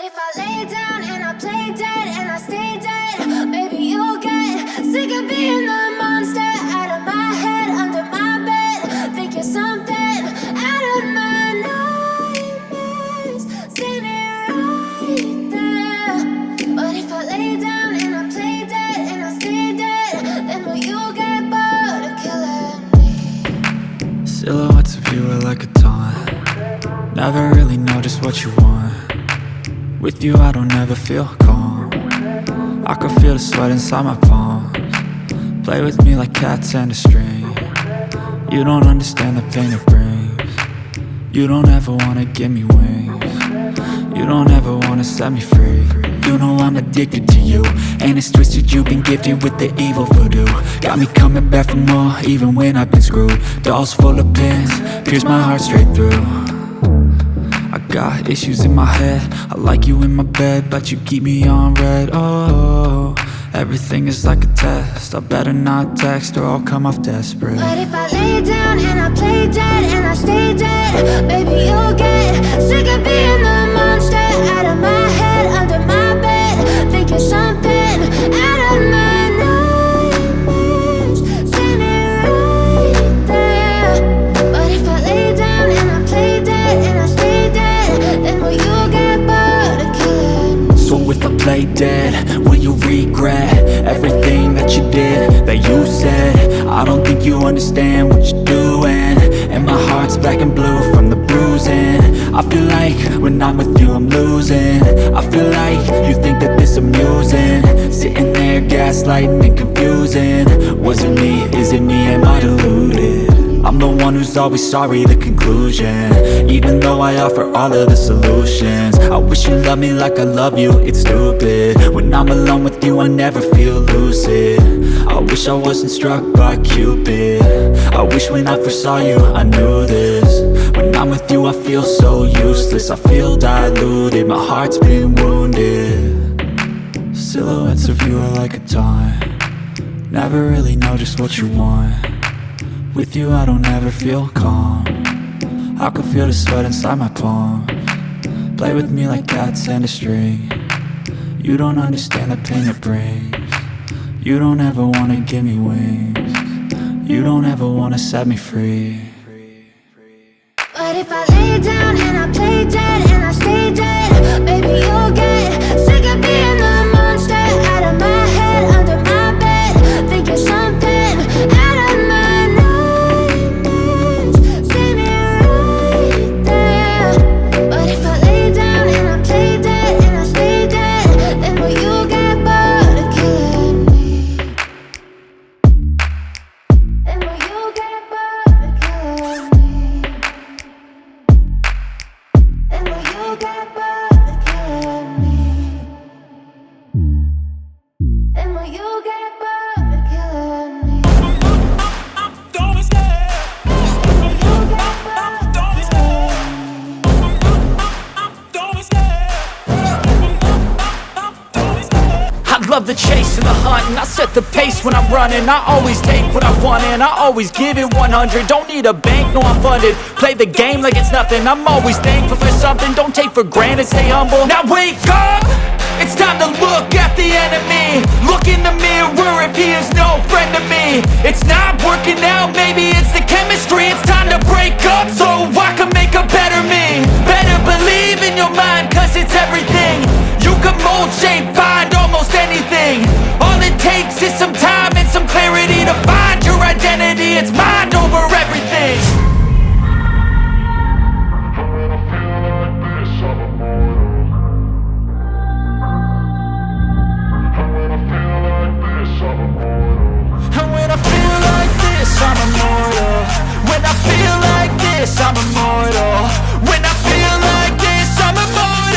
if I lay down and I play dead and I stay dead, maybe you'll get sick of being the monster out of my head, under my bed. Think you're something out of my nightmares, standing right there. But if I lay down and I play dead and I stay dead, then will you get bored of killing me? Silhouettes of you are like a taunt. Never really know just what you want. With you I don't ever feel calm. I can feel the sweat inside my palms. Play with me like cats and a string. You don't understand the pain it brings. You don't ever wanna give me wings. You don't ever wanna set me free. You know I'm addicted to you, and it's twisted, you've been gifted with the evil voodoo. Got me coming back for more, even when I've been screwed. Dolls full of pins, pierce my heart straight through. I got issues in my head, I like you in my bed, but you keep me on red. Oh, everything is like a test, I better not text or I'll come off desperate. But if I lay down and I play dead and I stay dead, baby you'll get sick of being the monster out of my head, under my bed. Think you're something out of my nightmares, standing right there. But if I lay down and I play dead and I stay dead, then will you get bored of killing me? So if I play dead, will you regret everything that you did, that you said? I don't think you understand what you're doing, and my heart's black and blue from the bruising. I feel like when I'm with you I'm losing. I feel like you think that this amusing, sitting there gaslighting and confusing. Was it me? Is it me? Am I deluded? I'm the one who's always sorry, the conclusion, even though I offer all of the solutions. I wish you loved me like I love you, it's stupid. When I'm alone with you I never feel lucid. I wish I wasn't struck by Cupid. I wish when I first saw you I knew this. When I'm with you I feel so useless, I feel diluted, my heart's been wounded. Silhouettes of you are like a taunt. Never really know just what you want. With you I don't ever feel calm. I can feel the sweat inside my palms. Play with me like cats and a string. You don't understand the pain it brings. You don't ever wanna give me wings. You don't ever wanna set me free. But if I lay down and I play dead and I stay dead, baby you'll get sick of being the monster out of my head, under my bed. Think you're something out of my nightmares, standing right there. But if I lay down and I play dead and I stay dead, then will you get bored of killing me? Then will you get bored of killing me? Then will you get bored of killing me? Then will you get bored of killing me? Don't be scared. Will you get bored of Don't be killing scared. me? Don't be scared. Don't be scared. I love the chase and the hunt, and I set the pace when I'm running. I always take what I want and I always give it 100. Don't need a bank, no I'm funded. Play the game like it's nothing, I'm always thankful for something. Don't take for granted, stay humble. Now wake up, it's time to look at the enemy. Look in the mirror if he is no friend to me. It's not working out, maybe it's the chemistry. It's time to break up so I can make a better me. Better believe in your mind, cause it's everything. You can mold, shape, find almost anything. All it takes is some time and some clarity to find your identity. It's mind over everything. And when I feel like this, I'm immortal. When I feel like this, I'm immortal. When I feel like this, I'm immortal.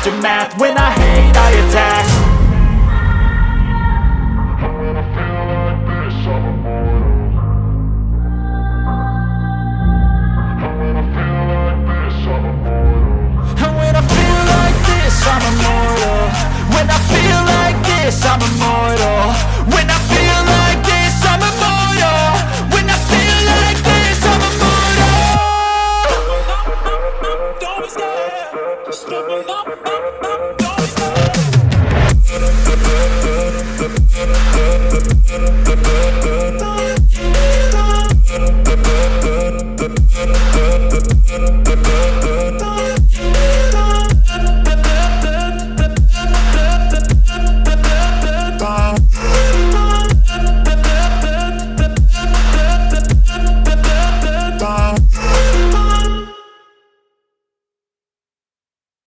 aftermath. When I hate, I attack. When I feel like this, I'm immortal. When I feel like this, I'm immortal. And when I feel like this, I'm immortal. When I feel like this, I'm immortal. When I feel like this, I'm immortal. When I feel like this, I'm immortal. Don't be scared. Step it up, don't be scared.